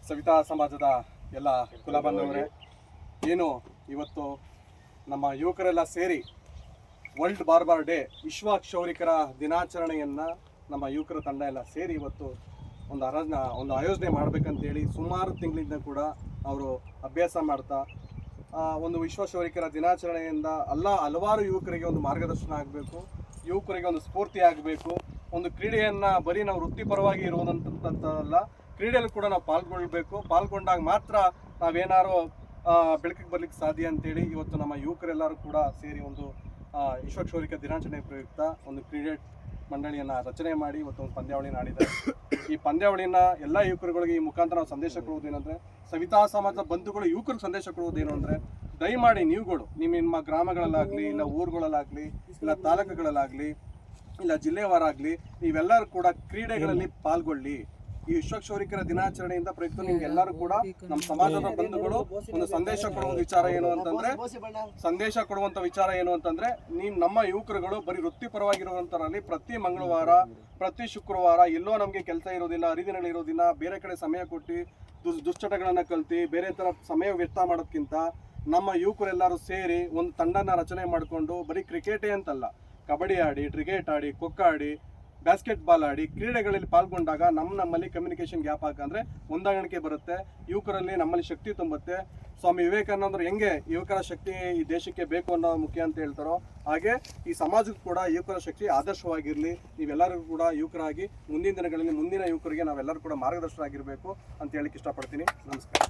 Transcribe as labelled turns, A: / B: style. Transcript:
A: ಸವಿತಾ ಸಮಾಜದ ಎಲ್ಲ ಕುಲ ಬಾಂಧವರೇ, ಏನು ಇವತ್ತು ನಮ್ಮ ಯುವಕರೆಲ್ಲ ಸೇರಿ ವರ್ಲ್ಡ್ ಬಾರ್ಬರ್ ಡೇ ವಿಶ್ವ ಕ್ಷೌರಿಕರ ದಿನಾಚರಣೆಯನ್ನು ನಮ್ಮ ಯುವಕರ ತಂಡ ಎಲ್ಲ ಸೇರಿ ಇವತ್ತು ಒಂದು ಆಯೋಜನೆ ಮಾಡಬೇಕಂತೇಳಿ ಸುಮಾರು ತಿಂಗಳಿಂದ ಕೂಡ ಅವರು ಅಭ್ಯಾಸ ಮಾಡ್ತಾ ಒಂದು ವಿಶ್ವ ಕ್ಷೌರಿಕರ ದಿನಾಚರಣೆಯಿಂದ ಹಲವಾರು ಯುವಕರಿಗೆ ಒಂದು ಮಾರ್ಗದರ್ಶನ ಆಗಬೇಕು, ಯುವಕರಿಗೆ ಒಂದು ಸ್ಫೂರ್ತಿ ಆಗಬೇಕು. ಒಂದು ಕ್ರೀಡೆಯನ್ನು ಬರೀ ನಾವು ವೃತ್ತಿಪರವಾಗಿ ಇರುವುದಂತಲ್ಲ, ಕ್ರೀಡೆಯಲ್ಲಿ ಕೂಡ ನಾವು ಪಾಲ್ಗೊಂಡಾಗ ಮಾತ್ರ ನಾವೇನಾರು ಬೆಳಕಿಗೆ ಬರ್ಲಿಕ್ಕೆ ಸಾಧ್ಯ ಅಂತೇಳಿ ಇವತ್ತು ನಮ್ಮ ಯುವಕರೆಲ್ಲರೂ ಕೂಡ ಸೇರಿ ಒಂದು ವಿಶ್ವ ಕ್ಷೌರಿಕ ದಿನಾಚರಣೆ ಪ್ರಯುಕ್ತ ಒಂದು ಕ್ರೀಡೆ ಮಂಡಳಿಯನ್ನು ರಚನೆ ಮಾಡಿ ಇವತ್ತು ಒಂದು ಪಂದ್ಯಾವಳಿನ ಆಡಿದ್ದಾರೆ. ಈ ಪಂದ್ಯಾವಳಿನ ಎಲ್ಲ ಯುವಕರುಗಳಿಗೆ ಈ ಮುಖಾಂತರ ನಾವು ಸಂದೇಶ ಕೊಡುವುದೇನೆಂದರೆ, ಸವಿತಾ ಸಮಾಜದ ಬಂಧುಗಳು ಯುವಕರಿಗೆ ಸಂದೇಶ ಕೊಡುವುದೇನು ಅಂದರೆ, ದಯಮಾಡಿ ನೀವುಗಳು ನಿಮ್ಮ ಗ್ರಾಮಗಳಲ್ಲಾಗಲಿ, ಇಲ್ಲ ಊರುಗಳಲ್ಲಾಗಲಿ, ಇಲ್ಲ ತಾಲೂಕುಗಳಲ್ಲಾಗಲಿ, ಇಲ್ಲ ಜಿಲ್ಲೆವಾರಾಗಲಿ ನೀವೆಲ್ಲರೂ ಕೂಡ ಕ್ರೀಡೆಗಳಲ್ಲಿ ಪಾಲ್ಗೊಳ್ಳಿ. ಈ ವಿಶ್ವ ಕ್ಷೌರಿಕರ ದಿನಾಚರಣೆಯಿಂದ ಪ್ರಯುಕ್ತ ನಿಮ್ಗೆಲ್ಲರೂ ಕೂಡ ನಮ್ಮ ಸಮಾಜದ ಬಂಧುಗಳು ಒಂದು ಸಂದೇಶ ಕೊಡುವಂತ ವಿಚಾರ ಏನು ಅಂತಂದ್ರೆ ನಮ್ಮ ಯುವಕರುಗಳು ಬರೀ ವೃತ್ತಿಪರವಾಗಿರುವಂತರಲ್ಲಿ ಪ್ರತಿ ಮಂಗಳವಾರ, ಪ್ರತಿ ಶುಕ್ರವಾರ ಎಲ್ಲೋ ನಮಗೆ ಕೆಲಸ ಇರೋದಿಲ್ಲ, ಹರಿದಿನಗಳಿರೋದಿಲ್ಲ, ಬೇರೆ ಕಡೆ ಸಮಯ ಕೊಟ್ಟು ದುಶ್ಚಟಗಳನ್ನ ಕಲ್ತಿ ಬೇರೆ ತರ ಸಮಯ ವ್ಯರ್ಥ ಮಾಡೋದಕ್ಕಿಂತ ನಮ್ಮ ಯುವಕರೆಲ್ಲರೂ ಸೇರಿ ಒಂದು ತಂಡನ ರಚನೆ ಮಾಡಿಕೊಂಡು ಬರೀ ಕ್ರಿಕೆಟೇ ಅಂತಲ್ಲ, ಕಬಡ್ಡಿ ಆಡಿ, ಕ್ರಿಕೆಟ್ ಆಡಿ, ಖೋಖೋ ಆಡಿ, ಬಾಸ್ಕೆಟ್ಬಾಲ್ ಆಡಿ ಕ್ರೀಡೆಗಳಲ್ಲಿ ಪಾಲ್ಗೊಂಡಾಗ ನಮ್ಮಲ್ಲಿ ಕಮ್ಯುನಿಕೇಷನ್ ಗ್ಯಾಪ್ ಅಂದರೆ ಹೊಂದಾಣಿಕೆ ಬರುತ್ತೆ, ಯುವಕರಲ್ಲಿ ನಮ್ಮಲ್ಲಿ ಶಕ್ತಿ ತುಂಬುತ್ತೆ. ಸ್ವಾಮಿ ವಿವೇಕಾನಂದರು ಹೆಂಗೆ ಯುವಕರ ಶಕ್ತಿ ಈ ದೇಶಕ್ಕೆ ಬೇಕು ಅನ್ನೋ ಮುಖ್ಯ ಅಂತ ಹೇಳ್ತಾರೋ, ಹಾಗೆ ಈ ಸಮಾಜಕ್ಕೂ ಕೂಡ ಯುವಕರ ಶಕ್ತಿ ಆದರ್ಶವಾಗಿರಲಿ. ನೀವೆಲ್ಲರಿಗೂ ಕೂಡ ಯುವಕರಾಗಿ ಮುಂದಿನ ದಿನಗಳಲ್ಲಿ ಮುಂದಿನ ಯುವಕರಿಗೆ ನಾವೆಲ್ಲರೂ ಕೂಡ ಮಾರ್ಗದರ್ಶನ ಆಗಿರಬೇಕು ಅಂತ ಹೇಳಕ್ಕೆ ಇಷ್ಟಪಡ್ತೀನಿ. ನಮಸ್ಕಾರ.